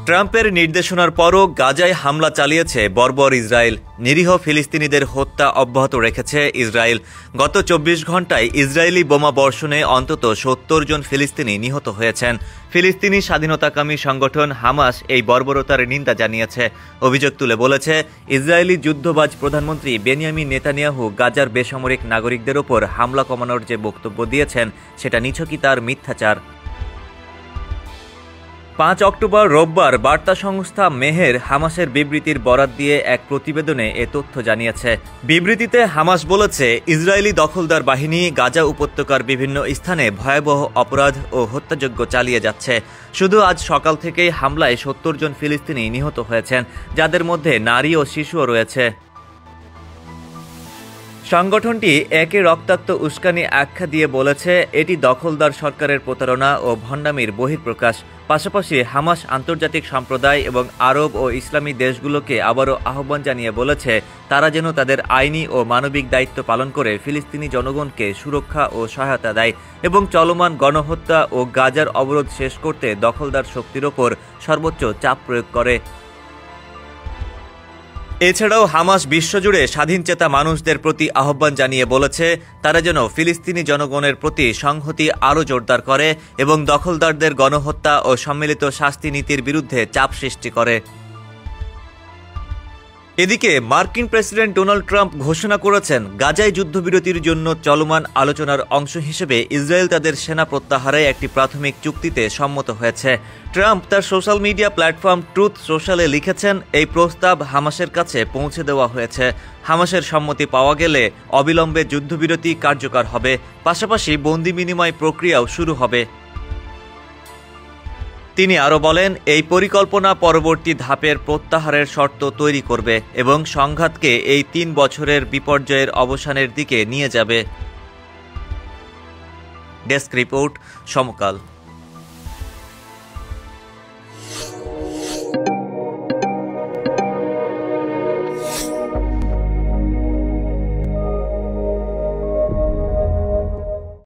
ট্রাম্পের নির্দেশনার পরও গাজায় হামলা চালিয়েছে বর্বর ইসরায়েল। নিরীহ ফিলিস্তিনিদের হত্যা অব্যাহত রেখেছে ইসরায়েল। গত ২৪ ঘণ্টায় ইসরায়েলি বোমা বর্ষণে অন্তত ৭০ জন ফিলিস্তিনি নিহত হয়েছেন। ফিলিস্তিনি স্বাধীনতাকামী সংগঠন হামাস এই বর্বরতার নিন্দা জানিয়েছে। অভিযোগ তুলে বলেছে, ইসরায়েলি যুদ্ধবাজ প্রধানমন্ত্রী বেনিয়ামিন নেতানিয়াহু গাজার বেসামরিক নাগরিকদের ওপর হামলা কমানোর যে বক্তব্য দিয়েছেন সেটা নিছকই মিথ্যাচার। ৫ অক্টোবর রোববার বার্তা সংস্থা মেহের হামাসের বিবৃতির বরাত দিয়ে এক প্রতিবেদনে এ তথ্য জানিয়েছে। বিবৃতিতে হামাস বলেছে, ইসরায়েলি দখলদার বাহিনী গাজা উপত্যকার বিভিন্ন স্থানে ভয়াবহ অপরাধ ও হত্যাযজ্ঞ চালিয়ে যাচ্ছে। শুধু আজ সকাল থেকেই হামলায় ৭০ জন ফিলিস্তিনি নিহত হয়েছেন, যাদের মধ্যে নারী ও শিশুও রয়েছে। সংগঠনটি একে রক্তাক্ত উস্কানি আখ্যা দিয়ে বলেছে, এটি দখলদার সরকারের প্রতারণা ও ভণ্ডামির বহিঃপ্রকাশ। পাশাপাশি হামাস আন্তর্জাতিক সম্প্রদায় এবং আরব ও ইসলামী দেশগুলোকে আবারও আহ্বান জানিয়ে বলেছে, তারা যেন তাদের আইনি ও মানবিক দায়িত্ব পালন করে ফিলিস্তিনি জনগণকে সুরক্ষা ও সহায়তা দেয় এবং চলমান গণহত্যা ও গাজার অবরোধ শেষ করতে দখলদার শক্তির ওপর সর্বোচ্চ চাপ প্রয়োগ করে। এছাড়াও হামাস বিশ্বজুড়ে স্বাধীনচেতা মানুষদের প্রতি আহ্বান জানিয়ে বলেছে, তারা যেন ফিলিস্তিনি জনগণের প্রতি সংহতি আরও জোরদার করে এবং দখলদারদের গণহত্যা ও সম্মিলিত শাস্তি নীতির বিরুদ্ধে চাপ সৃষ্টি করে। এদিকে মার্কিন প্রেসিডেন্ট ডোনাল্ড ট্রাম্প ঘোষণা করেছেন, গাজায় যুদ্ধবিরতির জন্য চলমান আলোচনার অংশ হিসেবে ইসরায়েল তাদের সেনা প্রত্যাহারে একটি প্রাথমিক চুক্তিতে সম্মত হয়েছে। ট্রাম্প তার সোশ্যাল মিডিয়া প্ল্যাটফর্ম ট্রুথ সোশ্যালে লিখেছেন, এই প্রস্তাব হামাসের কাছে পৌঁছে দেওয়া হয়েছে। হামাসের সম্মতি পাওয়া গেলে অবিলম্বে যুদ্ধবিরতি কার্যকর হবে, পাশাপাশি বন্দি বিনিময় প্রক্রিয়াও শুরু হবে। তিনি আরও বলেন, এই পরিকল্পনা পরবর্তী ধাপের প্রত্যাহারের শর্ত তৈরি করবে এবং সংঘাতকে এই ৩ বছরের বিপর্যয়ের অবসানের দিকে নিয়ে যাবে। ডেস্ক রিপোর্ট, সমকাল।